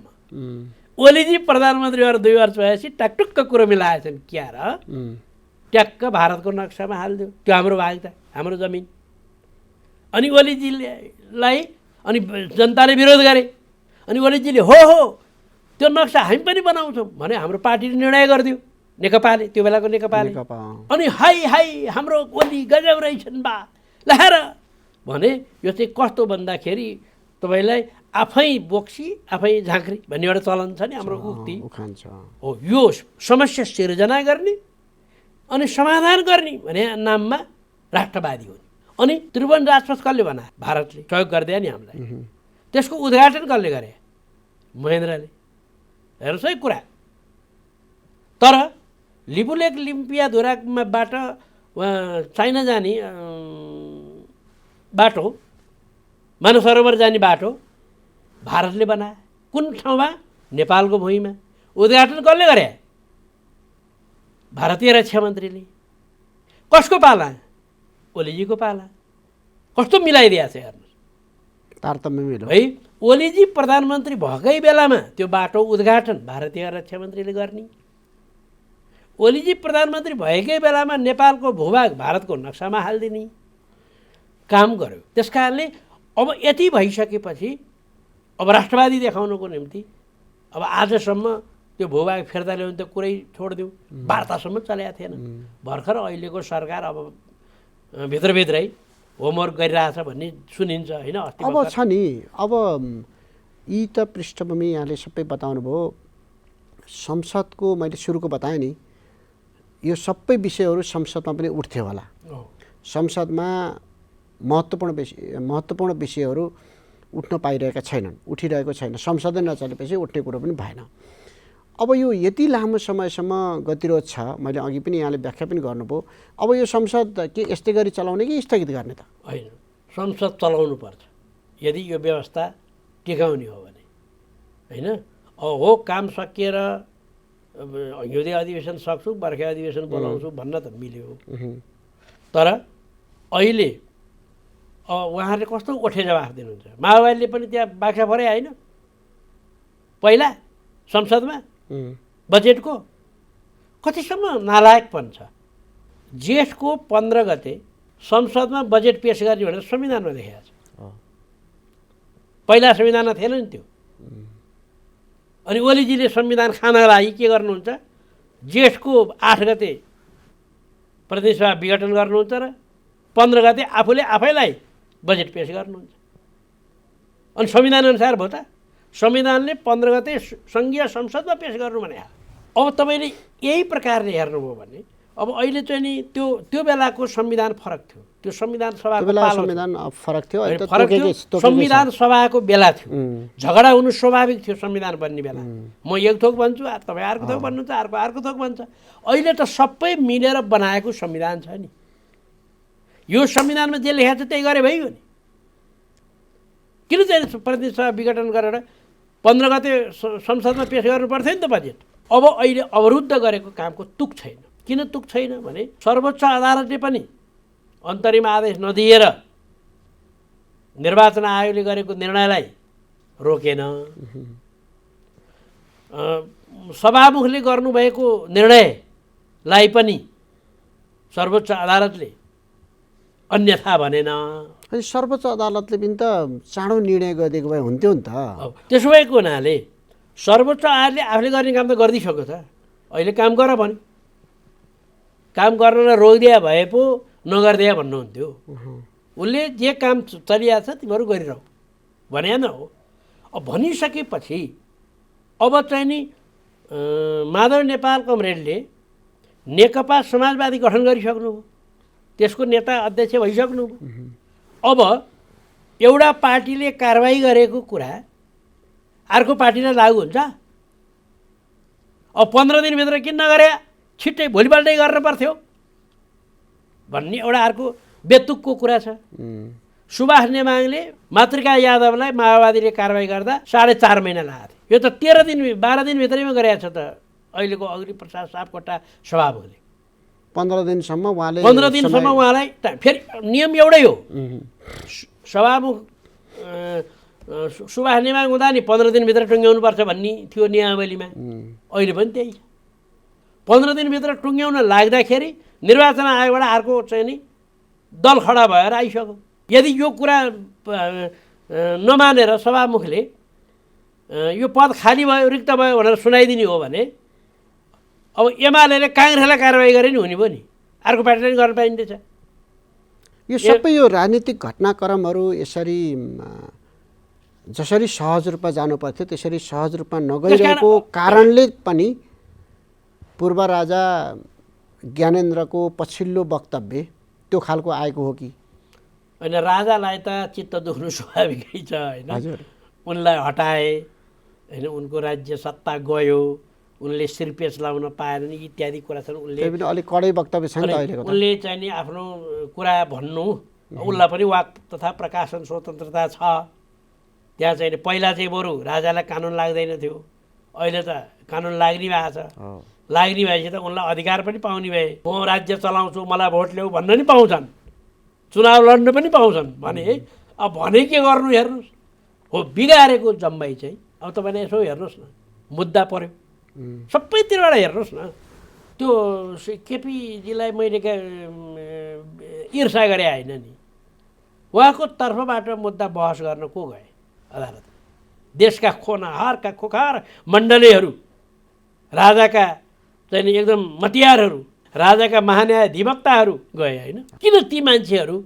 ओलीजी प्रधानमन्त्री भएर 2 वर्ष भएपछि टकटुक्क कुरो मिलाएछन् क्या र, ट्याक्क भारतको नक्सामा हालिदियो। त्यो हाम्रो भाग त, हाम्रो जमिन। अनि ओलीजीलाई अनि जनताले विरोध गरे। अनि ओलीजीले हो त्यो नक्सा हामी पनि बनाउँछौँ भने हाम्रो पार्टीले निर्णय गरिदियो, नेकपाले, त्यो बेलाको नेकपाले। अनि हाई हाम्रो ओली गजब रहेछन् बा लहर भने। यो चाहिँ कस्तो भन्दाखेरि तपाईँलाई आफै बोक्सी आफै झाँक्री भन्ने एउटा चलन छ नि हाम्रो उक्ति हो। यो समस्या सिर्जना गर्ने अनि समाधान गर्ने भने नाममा राष्ट्रवादी हुने। अनि त्रिभुवन राजपथ कसले बनाए? भारतले सहयोग गरिदियो नि हामीलाई। त्यसको उद्घाटन कसले गरे? महेन्द्रले। हेर्नुहोस् है कुरा। तर लिपुलेक, लिम्पियाधुराबाट चाइना जाने बाटो, मानव सरोवर जाने बाटो भारतले बनाए। कुन ठाउँमा? नेपालको भुइँमा। उद्घाटन कसले गरे? भारतीय रक्षा मन्त्रीले। कसको पाला? ओलीजीको पाला। कस्तो मिलाइदिएको छ हेर्नुहोस्, तारतम्य मिलो है। ओलीजी प्रधानमन्त्री भएकै बेलामा त्यो बाटो उद्घाटन भारतीय रक्षा मन्त्रीले गर्ने। ओलीजी प्रधानमन्त्री भएकै बेलामा नेपालको भूभाग भारतको नक्सामा हालिदिने काम गर्यो। त्यस कारणले अब यति भइसकेपछि अब राष्ट्रवादी देखाउनको निम्ति अब आजसम्म त्यो भूभाग फिर्ता ल्याउने त कुरै छोडिदिउँ, वार्तासम्म चलेको थिएन। भर्खर अहिलेको सरकार अब भित्रभित्रै होमवर्क गरिरहेछ भन्ने सुनिन्छ होइन। अब छ नि, अब यी त पृष्ठभूमि यहाँले सबै बताउनु भयो। संसदको मैले सुरुको बताएँ नि, यो सबै विषयहरू संसदमा पनि उठ्थ्यो होला। संसदमा महत्त्वपूर्ण विषयहरू उठ्न पाइरहेका छैनन्, उठिरहेको छैन। संसदै नचलेपछि उठ्ने कुरो पनि भएन। अब यो यति लामो समयसम्म गतिरोध छ, मैले अघि पनि यहाँले व्याख्या पनि गर्नुभयो। अब यो संसद के यस्तै गरी चलाउने कि स्थगित गर्ने त? होइन, संसद चलाउनु पर्छ यदि यो व्यवस्था टिकाउने हो भने, होइन। हो काम सकिएर हिउँदे अधिवेशन सक्छु, बर्खे अधिवेशन बोलाउँछु भन्न त मिल्यो। तर अहिले उहाँहरूले कस्तो ओठे जवाफ दिनुहुन्छ? माओवादीले पनि त्यहाँ बाक्सा फरे होइन पहिला संसदमा बजेटको। कतिसम्म नालायकपन छ। जेठको 15 गते संसदमा बजेट पेश गर्ने भनेर संविधानमा लेखेको छ। पहिला संविधानमा थिएन नि त्यो। अनि ओलीजीले संविधान खानको लागि के गर्नुहुन्छ? जेठको 8 गते प्रतिनिधिसभा विघटन गर्नुहुन्छ र 15 गते आफैलाई बजेट पेश गर्नुहुन्छ। अनि संविधान अनुसार भयो त। संविधानले 15 गते सङ्घीय संसदमा पेश गर्नु भने। अब तपाईँले यही प्रकारले हेर्नुभयो भने अब अहिले चाहिँ नि त्यो बेलाको संविधान फरक थियो। त्यो संविधान सभाको फरक थियो। संविधान सभाको बेला थियो, झगडा हुनु स्वाभाविक थियो संविधान बन्ने बेला। म एक थोक भन्छु, तपाईँ अर्को थोक भन्नुहुन्छ, अर्को थोक भन्छ। अहिले त सबै मिलेर बनाएको संविधान छ नि। यो संविधानमा जे लेखेको छ त्यही गरे भइगयो नि। किन चाहिँ प्रतिनिधि सभा विघटन गरेर 15 गते संसदमा पेश गर्नु पर्थ्यो नि त बजेट? अब अहिले अवरुद्ध गरेको कामको तुक छैन। किन तुक छैन भने सर्वोच्च अदालतले पनि अन्तरिम आदेश नदिएर निर्वाचन आयोगले गरेको निर्णयलाई रोकेन। सभामुखले गर्नुभएको निर्णयलाई पनि सर्वोच्च अदालतले अन्यथा भनेन। अनि सर्वोच्च अदालतले पनि त चाँडो निर्णय गरिदिएको भए हुन्थ्यो नि त। त्यसो भएको हुनाले सर्वोच्च आयोगले आफूले गर्ने काम त गरिदिइसक्यो त। अहिले काम गर भने काम गर्नलाई रोकिदिया भए पो नगरिदिया भन्नुहुन्थ्यो। उसले जे काम चलिरहेको छ तिमीहरू गरिरह भने न हो। अब भनिसकेपछि अब चाहिँ नि माधव नेपाल कमरेडले नेकपा समाजवादी गठन गरिसक्नुभयो, त्यसको नेता अध्यक्ष भइसक्नुभयो। अब एउटा पार्टीले कारबाही गरेको कुरा अर्को पार्टीलाई लागु हुन्छ? अब 15 दिनभित्र किन नगरे, छिट्टै भोलिपल्टै गर्न पर्थ्यो भन्ने एउटा अर्को बेतुकको कुरा छ। सुभाष नेमाङले मातृका यादवलाई माओवादीले कारबाही गर्दा 4.5 महिना लागेको थियो। यो त 13 दिन 12 दिनभित्रैमा गरेको छ त अहिलेको अग्निप्रसाद सापकोटा सभामुखले। 15 दिनसम्म उहाँले 15 दिनसम्म उहाँलाई फेरि नियम एउटै हो। सभामुख सुभाष नेमाङ हुँदा नि 15 दिनभित्र टुङ्ग्याउनुपर्छ भन्ने थियो नियमावलीमा। अहिले पनि त्यही छ। 15 दिनभित्र टुङ्ग्याउन लाग्दाखेरि निर्वाचन आयोगबाट अर्को चाहिँ नि दल खडा भएर आइसक्यो। यदि यो कुरा नमानेर सभामुखले यो पद खाली भयो रिक्त भयो भनेर सुनाइदिने हो भने अब एमाले काङ्ग्रेसलाई कारबाही गरे नि हुने भयो नि, अर्को पार्टीले गर्न पाइँदैछ। यो सबै यो राजनीतिक घटनाक्रमहरू यसरी जसरी सहज रूपमा जानुपर्थ्यो त्यसरी सहज रूपमा नगइरहेको कारणले पनि पूर्व राजा ज्ञानेन्द्रको पछिल्लो वक्तव्य त्यो खालको आएको हो कि होइन? राजालाई त चित्त दुख्नु स्वाभाविकै छ होइन। उनलाई हटाए होइन, उनको राज्य सत्ता गयो, उनले सिरपेच लाउन पाएनन् इत्यादि कुरा छन्। उनले पनि अलिक कडै वक्तव्य छ नि त अहिलेको। उनले चाहिँ नि आफ्नो कुरा भन्नु, उनलाई पनि वाक तथा प्रकाशन स्वतन्त्रता छ। त्यहाँ चाहिँ पहिला चाहिँ बरु राजालाई कानुन लाग्दैन थियो, अहिले त कानुन लाग्ने भएको छ। लाग्ने भएपछि त उनलाई अधिकार पनि पाउने भए। म राज्य चलाउँछु मलाई भोट ल्याऊ भन्न नि पाउँछन्, चुनाव लड्न पनि पाउँछन् भने। अब भने के गर्नु हेर्नुहोस्, हो बिगारेको जम्मै चाहिँ। अब तपाईँले यसो हेर्नुहोस् न, मुद्दा पर्यो सबैतिरबाट हेर्नुहोस् न। त्यो केपीजीलाई मैले ईर्षा गरे होइन नि, उहाँको तर्फबाट मुद्दा बहस गर्न को गए अदालत? देशका खोनाहारका खोखार मण्डलीहरू, राजाका चाहिँ नि एकदम मतियारहरू, राजाका महान्यायाधिवक्ताहरू गए होइन? किन ती मान्छेहरू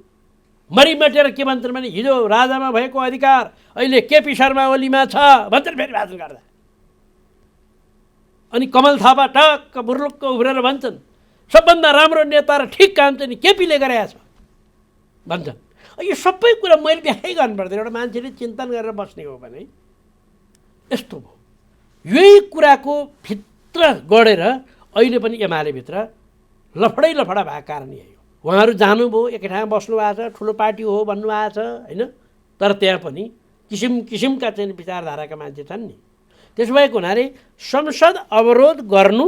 मरिमटेर के भन्छन् भने हिजो राजामा भएको अधिकार अहिले केपी शर्मा ओलीमा छ भन्छन् फेरि भाषण गर्दा। अनि कमल थापा टक्क बुर्लुक्क उफ्रेर भन्छन् सबभन्दा राम्रो नेता र ठिक काम चाहिँ नि केपीले गरेको छ भन्छन्। यो सबै कुरा मैले व्याख्या गर्नु पर्दैन, एउटा मान्छेले चिन्तन गरेर बस्ने हो भने यस्तो भयो। यही कुराको भित्र गढेर अहिले पनि एमालेभित्र लफडै लफडा भएको कारण यही हो। उहाँहरू जानुभयो, एकै ठाउँमा बस्नु भएको छ, ठुलो पार्टी हो भन्नुभएको छ होइन, तर त्यहाँ पनि किसिम किसिमका चाहिँ विचारधाराका मान्छे छन् नि। त्यसो भएको हुनाले संसद अवरोध गर्नु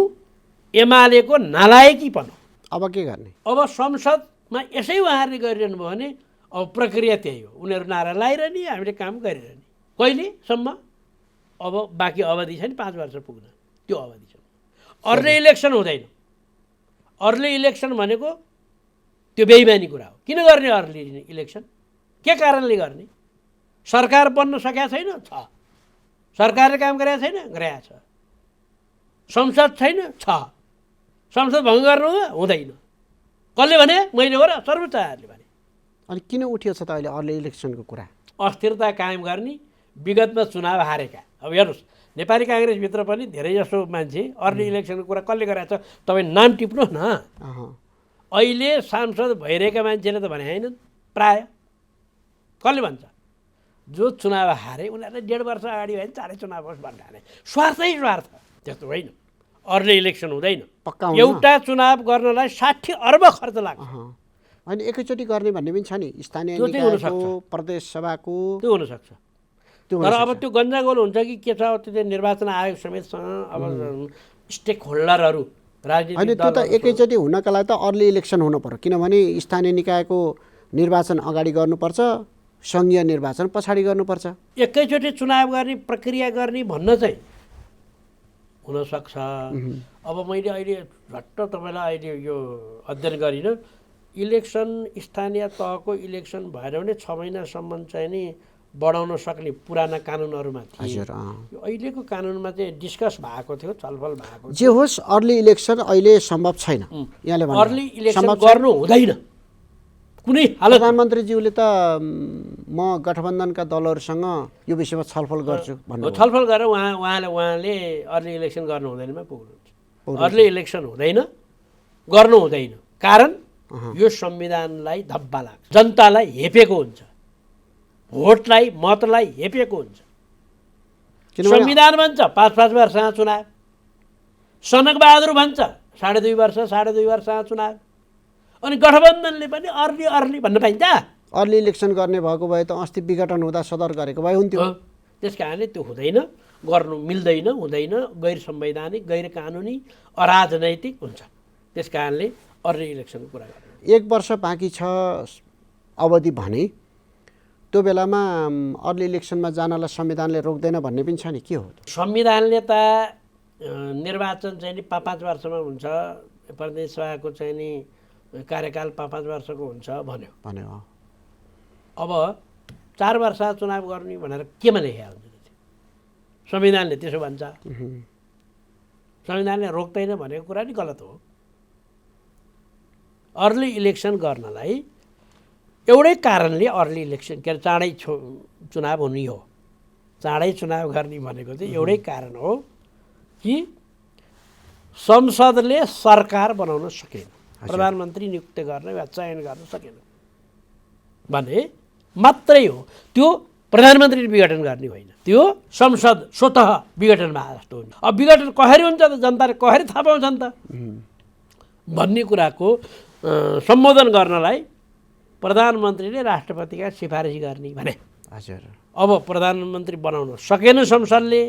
एमालेको नालायकीपन हो। अब के गर्ने? अब संसदमा यसै उहाँहरूले गरिरहनु भयो भने अब प्रक्रिया त्यही हो, उनीहरू नारा लगाइरहने, हामीले काम गरिरहने। कहिलेसम्म? अब बाँकी अवधि छ नि 5 वर्ष पुग्न, त्यो अवधिसम्म। अर्ले इलेक्सन हुँदैन। अर्ले इलेक्सन भनेको त्यो बेइमानी कुरा हो। किन गर्ने अर्ली इलेक्सन? के कारणले गर्ने? सरकार बन्न सकेको छैन? छ। सरकारले काम गरेको छैन? गरेको छ। संसद छैन? छ। संसद भङ्ग गर्नु हुँदैन। कसले भने? मैले हो र सर्वोच्च आयोगले भने। अनि किन उठियो छ त अहिले अर्ली इलेक्सनको कुरा? अस्थिरता कायम गर्ने, विगतमा चुनाव हारेका। अब हेर्नुहोस्, नेपाली काङ्ग्रेसभित्र पनि धेरै जसो मान्छे अर्ली इलेक्सनको कुरा कसले गरेको छ तपाईँ नाम टिप्नुहोस् न। अहिले सांसद भइरहेका मान्छेले त भने होइन, प्राय कसले भन्छ? जो चुनाव हारे उनीहरूले 1.5 वर्ष अगाडि भयो भने चाँडै चुनाव होस् भन्ने हाने। स्वार्थै स्वार्थ, त्यस्तो होइन। अर्ली इलेक्सन हुँदैन। एउटा चुनाव गर्नलाई 60 अर्ब खर्च लाग्छ। होइन, एकैचोटि गर्ने भन्ने पनि छ नि, स्थानीय निकायको, प्रदेश सभाको, त्यो हुनसक्छ। तर अब त्यो गन्जागोल हुन्छ कि के छ, त्यो निर्वाचन आयोग समेतसँग अब स्टेक होल्डरहरू राजनीतिक होइन, त्यो त एकैचोटि हुनका लागि त अर्ली इलेक्सन हुनु पर्यो। किनभने स्थानीय निकायको निर्वाचन अगाडि गर्नुपर्छ, सङ्घीय निर्वाचन पछाडि गर्नुपर्छ। एकैचोटि चुनाव गर्ने प्रक्रिया गर्ने भन्न चाहिँ हुनसक्छ। अब मैले अहिले झट्ट तपाईँलाई अहिले यो अध्ययन गरिनँ, इलेक्सन स्थानीय तहको इलेक्सन भएर भने 6 महिनासम्म चाहिँ नि बढाउन सक्ने पुराना कानुनहरूमा थिए। हजुर यो अहिलेको कानुनमा चाहिँ डिस्कस भएको थियो, छलफल भएको थियो। जे होस् अर्ली इलेक्सन अहिले सम्भव छैन यहाँले भन्नु। अर्ली इलेक्सन गर्नु हुँदैन कुनै हालत। प्रधानमन्त्रीज्यूले त म गठबन्धनका दलहरूसँग यो विषयमा छलफल गर्छु भन्नु। छलफल गरेर उहाँले अर्ली इलेक्सन गर्नु हुँदैनमा पुग्नुहुन्छ। अर्ली इलेक्सन हुँदैन, गर्नु हुँदैन। कारण यो संविधानलाई धब्बा लाग्छ, जनतालाई हेपेको हुन्छ, भोटलाई मतलाई हेपेको हुन्छ। संविधान भन्छ 5-5 वर्षमा चुनाव, सनकबहादुर भन्छ 2.5 वर्ष 2.5 वर्षमा चुनाव, अनि गठबन्धनले पनि अर्ली भन्न पाइन्छ। अर्ली इलेक्सन गर्ने भएको भए त अस्ति विघटन हुँदा सदर गरेको भए हुन्थ्यो। त्यस कारणले त्यो हुँदैन, गर्नु मिल्दैन, हुँदैन, गैर संवैधानिक, गैर कानुनी, अराजनैतिक हुन्छ। त्यस कारणले अर्ली इलेक्सनको कुरा गर्नु। 1 वर्ष बाँकी छ अवधि भने त्यो बेलामा अर्ली इलेक्सनमा जानलाई संविधानले रोक्दैन भन्ने पनि छ नि, के हो? संविधानले त निर्वाचन चाहिँ नि 5-5 वर्षमा हुन्छ, प्रदेश सभाको चाहिँ नि कार्यकाल 5-5 वर्षको हुन्छ भन्यो। अब 4 वर्ष चुनाव गर्ने भनेर केमा लेखेको हुन्छ? संविधानले त्यसो भन्छ। संविधानले रोक्दैन भनेको कुरा नि गलत हो। अर्ली इलेक्सन गर्नलाई एउटै कारणले अर्ली इलेक्सन के अरे चाँडै चुनाव हुने हो। चाँडै चुनाव गर्ने भनेको चाहिँ एउटै कारण हो कि संसदले सरकार बनाउन सकेन, प्रधानमन्त्री नियुक्त गर्न वा चयन गर्न सकेन भने मात्रै हो। त्यो प्रधानमन्त्रीले विघटन गर्ने होइन, त्यो संसद स्वतः विघटनमा जस्तो हुन्छ। अब विघटन कसरी हुन्छ त, जनताले कसरी थाहा पाउँछन् त भन्ने कुराको सम्बोधन गर्नलाई प्रधानमन्त्रीले राष्ट्रपतिका सिफारिस गर्ने भने। हजुर। अब प्रधानमन्त्री बनाउन सकेन संसदले,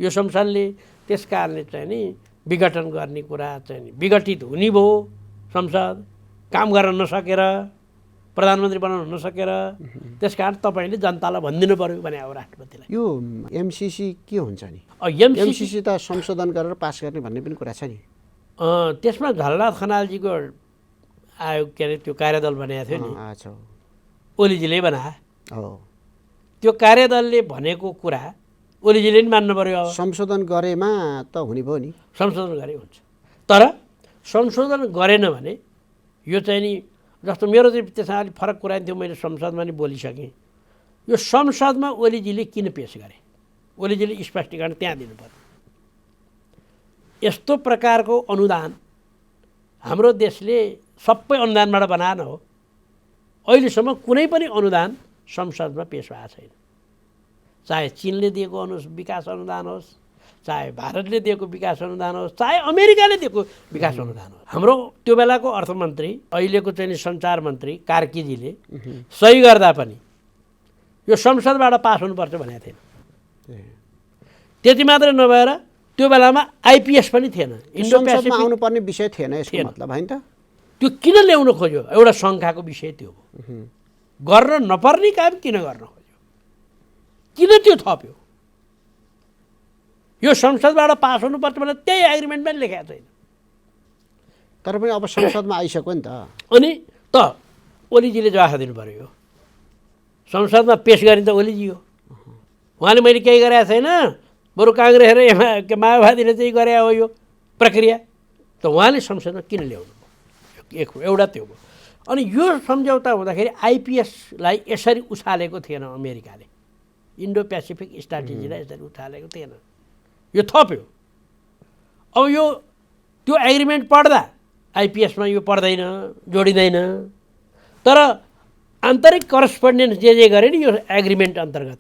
यो संसदले, त्यस कारणले चाहिँ नि विघटन गर्ने कुरा चाहिँ नि विघटित हुने भयो। संसद काम गर्न नसकेर, प्रधानमन्त्री बनाउन नसकेर, त्यस कारण तपाईँले जनतालाई भनिदिनु पर्यो भने अब राष्ट्रपतिलाई। यो एमसिसी के हुन्छ नि? एमसिसी त संशोधन गरेर पास गर्ने भन्ने पनि कुरा छ नि। त्यसमा झलनाथ खनालजीको आयोग के अरे त्यो कार्यदल बनाएको थियो नि, ओलीजीले बनाए। त्यो कार्यदलले भनेको कुरा ओलीजीले नि मान्नु पर्यो। संशोधन गरेमा त हुने भयो नि। संशोधन गरे हुन्छ, तर संशोधन गरेन भने यो चाहिँ नि जस्तो मेरो चाहिँ त्यसमा अलिक फरक कुरा थियो, मैले संसदमा नि बोलिसकेँ। यो संसदमा ओलीजीले किन पेस गरे? ओलीजीले स्पष्टीकरण त्यहाँ दिनु पर्यो। यस्तो प्रकारको अनुदान हाम्रो देशले सबै अनुदानबाट बनाएन हो। अहिलेसम्म कुनै पनि अनुदान संसदमा पेश भएको छैन। चाहे चीनले दिएको विकास अनुदान होस्, चाहे भारतले दिएको विकास अनुदान होस्, चाहे अमेरिकाले दिएको विकास अनुदान होस्। हाम्रो त्यो बेलाको अर्थमन्त्री, अहिलेको चाहिँ सञ्चार मन्त्री कार्कीजीले सही गर्दा पनि यो संसदबाट पास हुनुपर्छ भनेको थिएन। त्यति मात्रै नभएर त्यो बेलामा आइपिएस पनि थिएन, इन्डो पेसिफिक आउनुपर्ने विषय थिएन यसको मतलब हैन त। त्यो किन ल्याउन खोज्यो? एउटा शङ्काको विषय त्यो हो। गर्न नपर्ने काम किन गर्न खोज्यो? किन त्यो थप्यो? यो संसदबाट पास हुनुपर्छ भने त्यही एग्रिमेन्टमा लेखेको छैन। तर पनि अब संसदमा आइसक्यो नि त। अनि त ओलीजीले जवाफ दिनु पर्यो। संसदमा पेस गर्ने त ओलीजी हो। उहाँले मैले केही गरेको छैन, बरु काङ्ग्रेस र माओवादीले चाहिँ गरे हो यो प्रक्रिया, त उहाँले संसदमा किन ल्याउनु? एउटा त्यो हो। अनि यो सम्झौता हुँदाखेरि आइपिएसलाई यसरी उछालेको थिएन अमेरिकाले, इन्डो पेसिफिक स्ट्राटेजीलाई यसरी उछालेको थिएन। यो थप्यो। अब यो त्यो एग्रिमेन्ट पढ्दा आइपिएसमा यो पर्दैन, जोडिँदैन। तर आन्तरिक करस्पोन्डेन्स जे गरे नि यो एग्रिमेन्ट अन्तर्गत,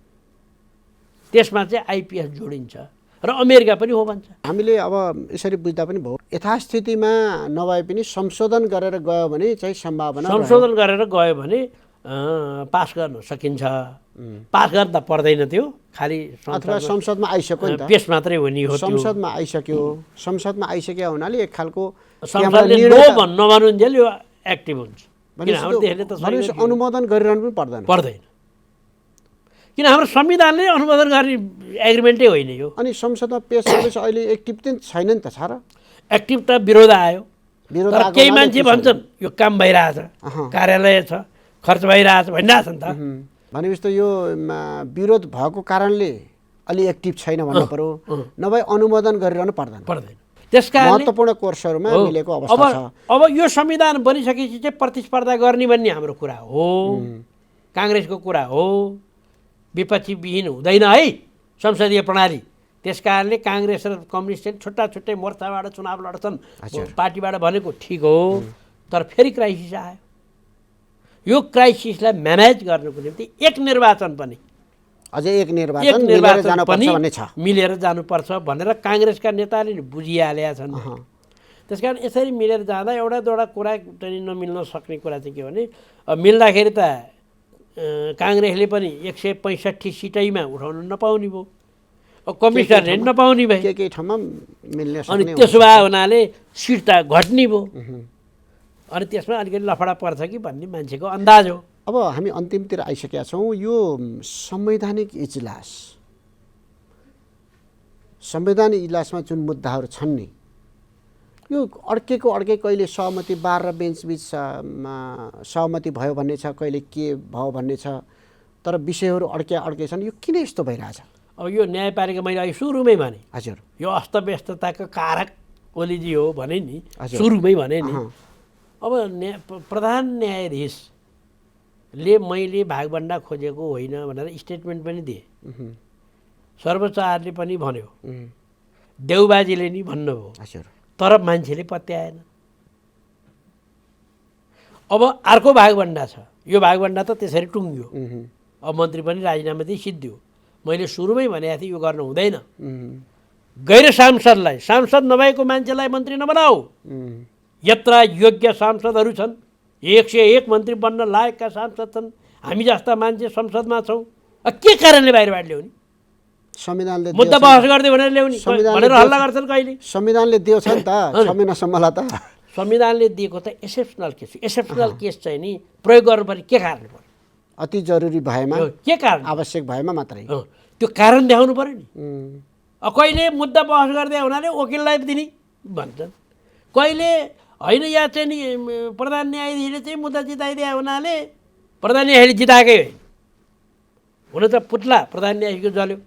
त्यसमा चाहिँ आइपिएस जोडिन्छ र अमेरिका पनि हो भन्छ। हामीले अब यसरी बुझ्दा पनि भयो, यथास्थितिमा नभए पनि संशोधन गरेर गयो भने चाहिँ सम्भावना, संशोधन गरेर गयो भने पास गर्न सकिन्छ। पास गर्न त पर्दैन, त्यो खालि अथवा संसदमा आइसक्यो नि त, पेस मात्रै हुने हो। संसदमा आइसक्यो, संसदमा आइसक्यो हुनाले एक खालको संसदले नभनुन्जेल यो एक्टिभ हुन्छ। अनुमोदन गरिरहनु पनि पर्दैन। किन हाम्रो संविधानले अनुमोदन गर्ने एग्रिमेन्टै होइन यो। अनि संसदमा पेश गर्दैछ अहिले एक्टिभ चाहिँ छैन नि त छ र एक्टिभ त विरोध आयो विरोध तर आएको केही हुनाले मान्छे त्यसो भन्छन् यो काम भइरहेछ कार्यालय छ खर्च भइरहेछ भनिरहेछ नि त। भनेपछि त यो विरोध भएको कारणले अलि एक्टिभ छैन भन्नु पर्यो नभए अनुमोदन गरिरहनु पर्दैन त्यसकारणले महत्त्वपूर्ण कोर्सहरूमा मिलेको अब अवस्था छ। अब यो संविधान बनिसकेपछि चाहिँ प्रतिस्पर्धा गर्ने भन्ने हाम्रो कुरा हो काङ्ग्रेसको कुरा हो विपक्षी विहीन हुँदैन है संसदीय प्रणाली। त्यसकारणले काङ्ग्रेस र कम्युनिस्ट चाहिँ छुट्टा छुट्टै मोर्चाबाट चुनाव लड्छन् पार्टीबाट भनेको ठिक हो तर फेरि क्राइसिस आयो। यो क्राइसिसलाई म्यानेज गर्नुको निम्ति एक निर्वाचन पनि अझै एक निर्वाचन मिलेर जानुपर्छ भन्ने छ मिलेर जानुपर्छ भनेर काङ्ग्रेसका नेताले नि बुझिहालेका छन्। त्यसकारण यसरी मिलेर जाँदा एउटा दुईवटा कुरा चाहिँ नमिल्न सक्ने कुरा चाहिँ के भने मिल्दाखेरि त काङ्ग्रेसले पनि 165 सिटैमा उठाउन नपाउने भयो कमिसनरले नपाउने भए केही ठाउँमा मिल्ने अनि त्यसो भए हुनाले सिट त घट्ने भयो अनि त्यसमा अलिकति लफडा पर्छ कि भन्ने मान्छेको अन्दाज हो। अब हामी अन्तिमतिर आइसकेका छौँ। यो संवैधानिक इजलासमा जुन मुद्दाहरू छन् नि यो अड्के कहिले सहमति बार र बेन्च बिच सहमति भयो भन्ने छ कहिले के भयो भन्ने छ तर विषयहरू अड्के छन्। यो किन यस्तो भइरहेछ? अब यो न्यायपालिका मैले अघि सुरुमै भने हजुर यो अस्तव्यस्तताको कारक ओलीजी हो भने नि सुरुमै भने नि अब प्रधान न्यायाधीशले मैले भागभण्डा खोजेको होइन भनेर स्टेटमेन्ट पनि दिए सर्वोच्चले पनि भन्यो देउबाजीले नि भन्नुभयो तर मान्छेले पत्याएन। अब अर्को भागभण्डा छ यो भागभण्डा त त्यसरी टुङ्गियो अब मन्त्री पनि राजीनामा दिई सिद्धियो। मैले सुरुमै भनेको थिएँ यो गर्नु हुँदैन गैर सांसदलाई सांसद नभएको मान्छेलाई मन्त्री नबनाऊ। यत्र योग्य सांसदहरू छन् 101 मन्त्री बन्न लायकका सांसद छन् हामी जस्ता मान्छे संसदमा छौँ के कारणले बाहिरबाट ल्याउने संविधानले मुद्दा बहस गर्दै भनेर ल्याउने भनेर हल्ला गर्छन् कहिले संविधानले दिएको छ नि त 6 महिनासम्मलाई त संविधानले दिएको त एक्सेप्सनल केस चाहिँ नि प्रयोग गर्नुपर्ने के कारण पर्यो अति जरुरी भएमा के कारण आवश्यक भएमा मात्रै त्यो कारण देखाउनु पर्यो नि। कहिले मुद्दा बहस गर्दै हुनाले वकिललाई दिने भन्छन् कहिले होइन या चाहिँ नि प्रधान न्यायाधीशले चाहिँ मुद्दा जिताइदिए हुनाले प्रधान न्यायाधीशले जिताएकै होइन हुन त पुत्ला प्रधान न्यायाधीशको जल्यो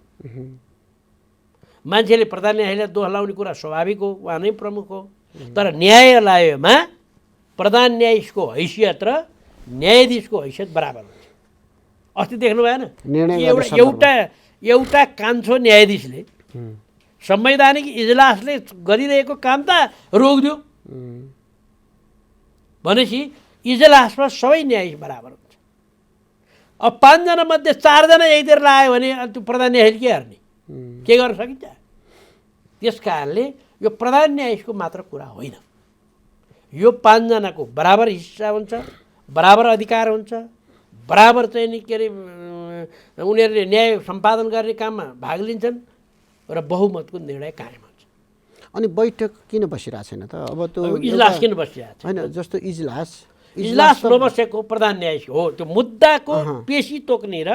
मान्छेले प्रधान न्यायाधीशलाई दोष लाउने कुरा स्वाभाविक हो उहाँ नै प्रमुख हो तर न्यायालयमा प्रधान न्यायाधीशको हैसियत र न्यायाधीशको हैसियत बराबर हुन्छ। अस्ति देख्नु भएन एउटा कान्छो न्यायाधीशले संवैधानिक इजलासले गरिरहेको काम त रोकिदियो भनेपछि इजलासमा सबै न्यायाधीश बराबर हुन्छ। अब 5 जना मध्ये 4 जना यहीतिर लाग्यो भने त्यो प्रधान न्यायाधीश के गर्ने के गर्न सकिन्छ? त्यस कारणले यो प्रधान न्यायाधीशको मात्र कुरा होइन यो 5 जनाको बराबर हिस्सा हुन्छ बराबर अधिकार हुन्छ बराबर चाहिँ नि के अरे उनीहरूले न्याय सम्पादन गर्ने काममा भाग लिन्छन् र बहुमतको निर्णय कायम हुन्छ। अनि बैठक किन बसिरहेको छैन त? अब त्यो इजलास किन बसिरहेको छैन? होइन जस्तो इजलास नबसेको प्रधान न्यायाधीश हो त्यो मुद्दाको पेशी तोक्ने र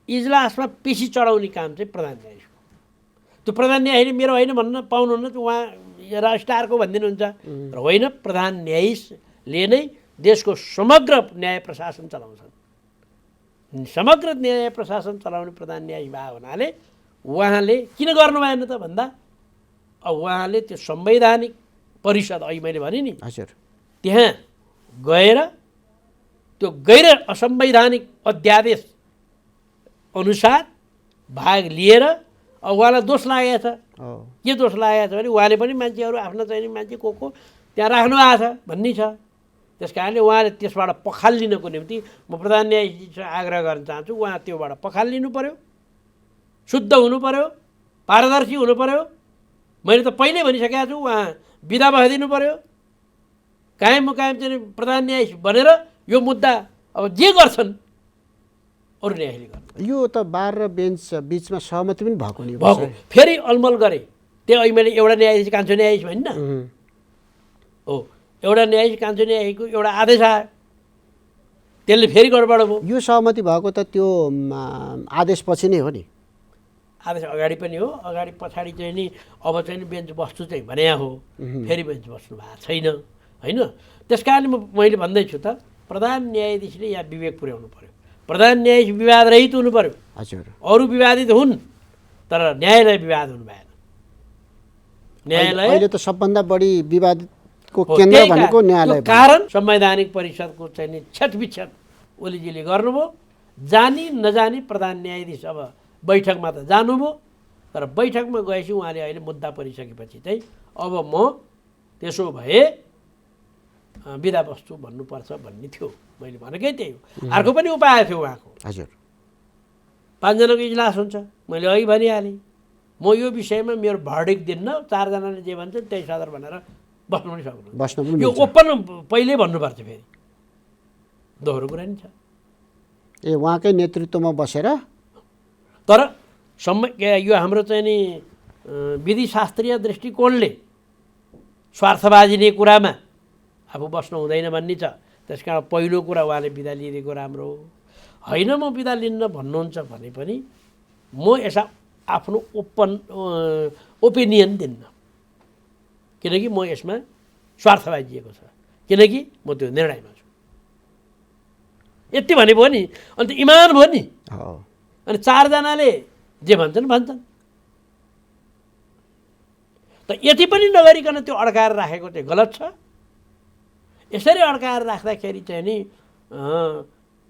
इजलासमा पेशी चढाउने काम चाहिँ प्रधान न्यायाधीश हो। त्यो प्रधान न्यायाधीशले मेरो होइन भन्न पाउनुहुन्न उहाँ रजिस्ट्रारको भनिदिनुहुन्छ र होइन प्रधान न्यायाधीशले नै देशको समग्र न्याय प्रशासन चलाउँछन्। समग्र न्याय प्रशासन चलाउने प्रधान न्यायाधीश भएको हुनाले उहाँले किन गर्नु भएन त भन्दा अब उहाँले त्यो संवैधानिक परिषद अघि मैले भने नि हजुर त्यहाँ गएर त्यो गैर असंवैधानिक अध्यादेश अनुसार भाग लिएर अब उहाँलाई दोष लागेको छ। के दोष लागेको छ भने उहाँले पनि मान्छेहरू आफ्नो चाहिने मान्छे को त्यहाँ राख्नु भएको छ भन्ने छ। त्यस कारणले उहाँले त्यसबाट पखाल लिनको निम्ति म प्रधान न्यायाधीशसँग आग्रह गर्न चाहन्छु उहाँ त्योबाट पखाल लिनु पर्यो शुद्ध हुनु पर्यो पारदर्शी हुनु पर्यो। मैले त पहिल्यै भनिसकेको छु उहाँ बिदा भइदिनु पर्यो कायम मुकायम चाहिँ प्रधान न्यायाधीश बनेर यो मुद्दा अब जे गर्छन् अरू न्यायाधीशले गर्नु। यो त बार र बेन्च बिचमा सहमति पनि भएको नि भएको फेरि अलमल गरे त्यहाँ अघि मैले एउटा न्यायाधीश कान्छो न्यायाधीश भनिन हो एउटा न्यायाधीश कान्छो न्यायाधीशको एउटा आदेश आयो त्यसले फेरि गडबड भयो। यो सहमति भएको त त्यो आदेशपछि नै हो नि। आदेश अगाडि पनि हो, अगाडि पछाडि चाहिँ नि अब चाहिँ नि बेन्च बस्छु चाहिँ भने हो, फेरि बेन्च बस्नु भएको छैन होइन। त्यस कारण मैले भन्दैछु त प्रधान न्यायाधीशले यहाँ विवेक पुर्याउनु पर्यो। प्रधान न्यायाधीश विवादरहित हुनु पर्यो। हजुर, अरू विवादित हुन् तर न्यायालय विवाद हुनु भएन। न्यायालय अहिले त सबभन्दा बढी विवादको हो, केन्द्र त्यही भनेको न्यायालय त्यो कारण संवैधानिक परिषदको चाहिँ नि छेदविच्छेद ओलीजीले गर्नुभयो। जानी नजानी प्रधान न्यायाधीश अब बैठकमा त जानुभयो, तर बैठकमा गएपछि उहाँले अहिले मुद्दा परिसकेपछि चाहिँ अब म त्यसो भए बिदा बस्छु भन्नुपर्छ भन्ने थियो। मैले भनेकै त्यही हो। अर्को पनि उपाय थियो उहाँको। हजुर, 5 जनाको इजलास हुन्छ, मैले अघि भनिहालेँ। म यो विषयमा मेरो भर्डिक्ट दिन्न, 4 जनाले जे भन्छन् त्यही सदर भनेर बस्नु पनि सक्नु। बस्न पनि यो मिल्छ। ओपन पहिल्यै भन्नुपर्छ, फेरि दोहोरो कुरा नि छ। ए उहाँकै नेतृत्वमा बसेर तर यो हाम्रो चाहिँ नि विधिशास्त्रीय दृष्टिकोणले स्वार्थबाजिने कुरामा आफू बस्नु हुँदैन भन्ने छ। त्यस कारण पहिलो कुरा उहाँले बिदा लिइदिएको राम्रो हो। होइन म बिदा लिन्न भन्नुहुन्छ भने पनि म यसमा आफ्नो ओपिनियन दिन्न, किनकि म यसमा स्वार्थबाजिएको छ, किनकि म त्यो निर्णयमा छु। यति भने भयो नि, अन्त इमान भयो नि। अनि 4 जनाले जे भन्छन् भन्छन्। त यति पनि नगरिकन त्यो अड्काएर राखेको चाहिँ गलत छ। यसरी अड्काएर राख्दाखेरि चाहिँ नि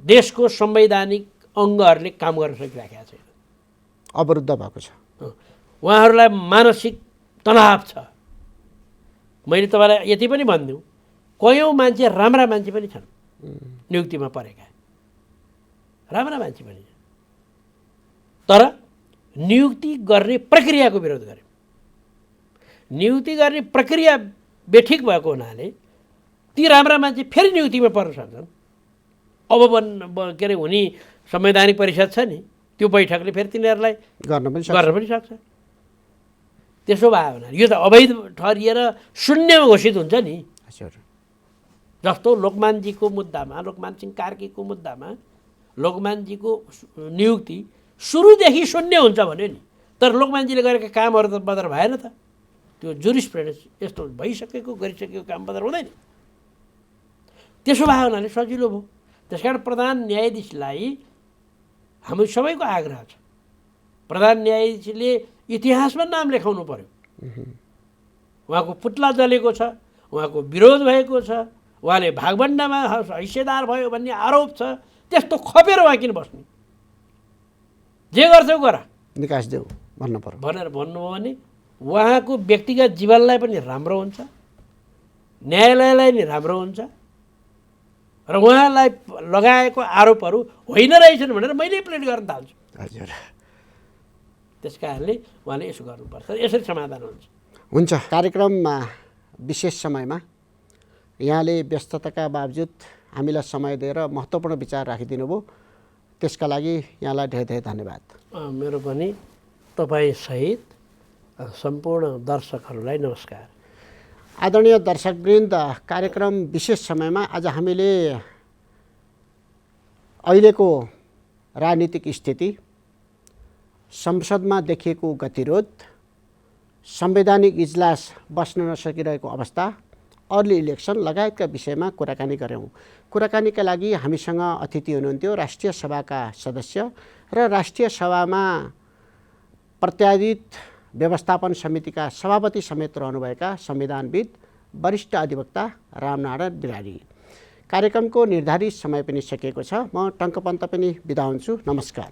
देशको संवैधानिक अङ्गहरूले काम गर्न सकिराखेका छैन, अवरुद्ध भएको छ। उहाँहरूलाई मानसिक तनाव छ। मैले तपाईँलाई यति पनि भनिदिउँ, कयौँ मान्छे राम्रा मान्छे पनि छन् नियुक्तिमा परेका, राम्रा मान्छे पनि, तर नियुक्ति गर्ने प्रक्रियाको विरोध गर्यो। नियुक्ति गर्ने प्रक्रिया बेठिक भएको हुनाले ती राम्रा मान्छे फेरि नियुक्तिमा पर्न सक्छन्। अब के अरे हुने संवैधानिक परिषद छ नि, त्यो बैठकले फेरि तिनीहरूलाई गर्न पनि सक्छ। त्यसो भयो भने यो त अवैध ठहरिएर शून्यमा घोषित हुन्छ नि। जस्तो लोकमानजीको मुद्दामा, लोकमान सिंह कार्कीको मुद्दामा लोकमानजीको नियुक्ति सुरुदेखि शून्य हुन्छ भन्यो नि, तर लोकमानजीले गरेका कामहरू त बदर भएन त। त्यो जुरिस्प्रुडेन्स यस्तो भइसकेको गरिसकेको काम बदर हुँदैन। त्यसो भयो हुनाले सजिलो भयो। त्यस कारण प्रधान न्यायाधीशलाई हामी सबैको आग्रह छ, प्रधान न्यायाधीशले इतिहासमा नाम लेखाउनु पर्यो। उहाँको पुतला जलेको छ, उहाँको विरोध भएको छ, उहाँले भागभण्डामा हिस्सेदार भयो भन्ने आरोप छ। त्यस्तो खपेर उहाँ किन बस्ने? जे गर्छौ गर, निकास देऊ भन्नु पर्यो भनेर भन्नुभयो भने उहाँको व्यक्तिगत जीवनलाई पनि राम्रो हुन्छ, न्यायालयलाई पनि राम्रो हुन्छ, र उहाँलाई लगाएको आरोपहरू होइन रहेछन् भनेर मैले प्लेट गर्न थाल्छु। हजुर, त्यस कारणले उहाँले यसो गर्नुपर्छ, यसरी समाधान हुन्छ। कार्यक्रममा विशेष समयमा यहाँले व्यस्तताका बावजुद हामीलाई समय दिएर महत्त्वपूर्ण विचार राखिदिनु भयो, त्यसका लागि यहाँलाई धेरै धेरै धन्यवाद। मेरो पनि तपाईँसहित सम्पूर्ण दर्शकहरूलाई नमस्कार। आदरणीय दर्शकवृन्द, कार्यक्रम विशेष समयमा आज हामीले अहिलेको राजनीतिक स्थिति, संसदमा देखिएको गतिरोध, संवैधानिक इजलास बस्न नसकिरहेको अवस्था, अर्ली इलेक्सन लगायतका विषयमा कुराकानी गऱ्यौँ। कुराकानीका लागि हामीसँग अतिथि हुनुहुन्थ्यो राष्ट्रिय सभाका सदस्य र राष्ट्रिय सभामा प्रत्यादित व्यवस्थापन समितिका सभापति समेत रहनुभएका संविधानविद वरिष्ठ अधिवक्ता रामनारायण बिरारी। कार्यक्रमको निर्धारित समय पनि सकिएको छ। म टङ्कपन्त पनि बिदा हुन्छु। नमस्कार।